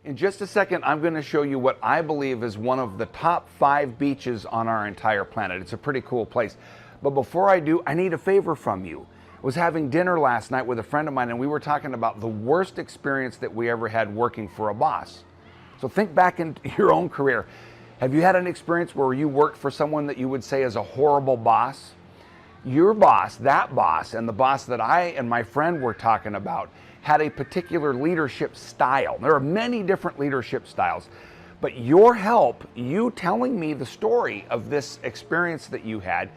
In just a second, I'm going to show you what I believe is one of the top 5 beaches on our entire planet. It's a pretty cool place. But before I do, I need a favor from you. I was having dinner last night with a friend of mine, and we were talking about the worst experience that we ever had working for a boss. So think back in your own career. Have you had an experience where you worked for someone that you would say is a horrible boss? Your boss, that boss, and the boss that I and my friend were talking about had a particular leadership style. There are many different leadership styles, but your help, you telling me the story of this experience that you had,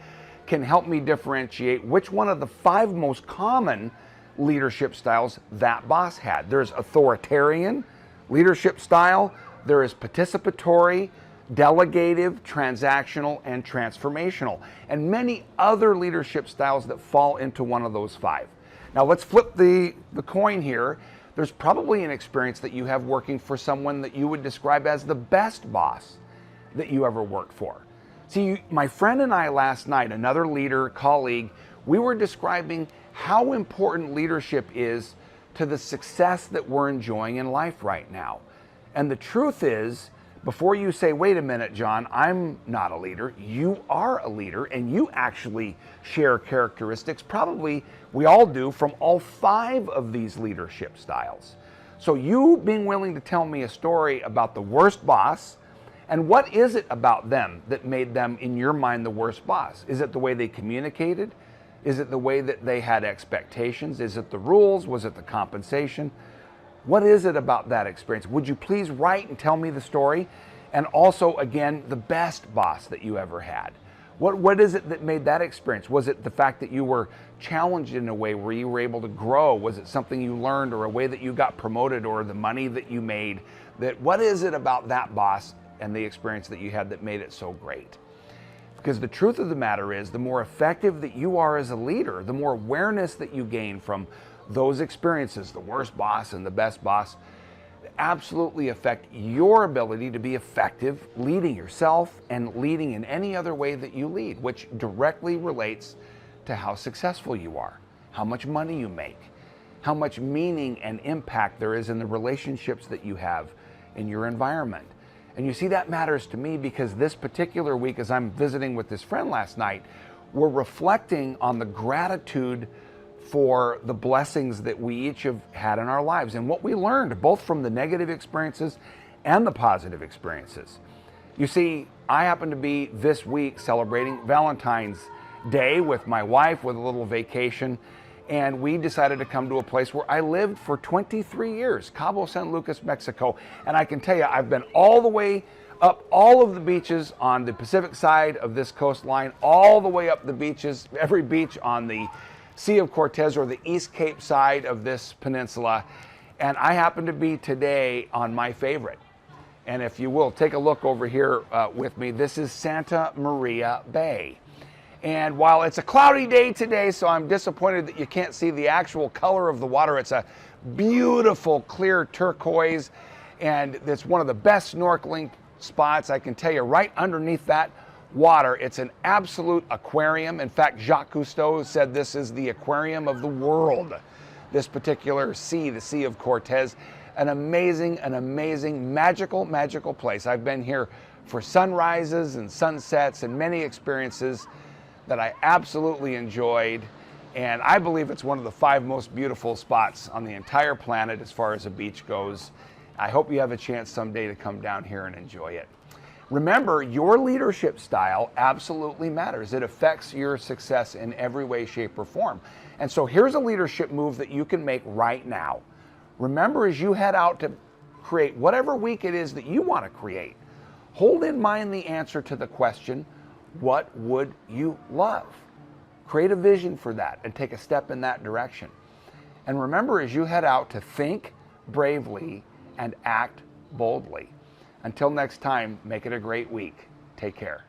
can help me differentiate which one of the 5 most common leadership styles that boss had. There's authoritarian leadership style, there is participatory, delegative, transactional, and transformational, and many other leadership styles that fall into one of those 5. Now let's flip the coin here. There's probably an experience that you have working for someone that you would describe as the best boss that you ever worked for. See, my friend and I last night, another leader, colleague, we were describing how important leadership is to the success that we're enjoying in life right now. And the truth is, before you say, wait a minute, John, I'm not a leader, you are a leader, and you actually share characteristics, probably we all do, from all 5 of these leadership styles. So you being willing to tell me a story about the worst boss, and what is it about them that made them, in your mind, the worst boss? Is it the way they communicated? Is it the way that they had expectations? Is it the rules? Was it the compensation? What is it about that experience? Would you please write and tell me the story? And also, again, the best boss that you ever had. What is it that made that experience? Was it the fact that you were challenged in a way where you were able to grow? Was it something you learned, or a way that you got promoted, or the money that you made? What is it about that boss and the experience that you had that made it so great? Because the truth of the matter is, the more effective that you are as a leader, the more awareness that you gain from those experiences, the worst boss and the best boss, absolutely affect your ability to be effective leading yourself and leading in any other way that you lead, which directly relates to how successful you are, how much money you make, how much meaning and impact there is in the relationships that you have in your environment. And you see, that matters to me because this particular week, as I'm visiting with this friend last night, we're reflecting on the gratitude for the blessings that we each have had in our lives and what we learned, both from the negative experiences and the positive experiences. You see, I happen to be this week celebrating Valentine's Day with my wife, with a little vacation, and we decided to come to a place where I lived for 23 years, Cabo San Lucas, Mexico. And I can tell you, I've been all the way up all of the beaches on the Pacific side of this coastline, all the way up the beaches, every beach on the Sea of Cortez or the East Cape side of this peninsula. And I happen to be today on my favorite. And if you will, take a look over here with me. This is Santa Maria Bay. And while it's a cloudy day today, so I'm disappointed that you can't see the actual color of the water. It's a beautiful, clear turquoise, and it's one of the best snorkeling spots. I can tell you, right underneath that water, it's an absolute aquarium. In fact, Jacques Cousteau said this is the aquarium of the world, this particular sea, the Sea of Cortez. An amazing, magical place. I've been here for sunrises and sunsets and many experiences that I absolutely enjoyed, and I believe it's one of the 5 most beautiful spots on the entire planet as far as a beach goes. I hope you have a chance someday to come down here and enjoy it. Remember, your leadership style absolutely matters. It affects your success in every way, shape, or form. And so here's a leadership move that you can make right now. Remember, as you head out to create whatever week it is that you want to create, hold in mind the answer to the question, what would you love? Create a vision for that and take a step in that direction. And remember, as you head out, to think bravely and act boldly. Until next time, make it a great week. Take care.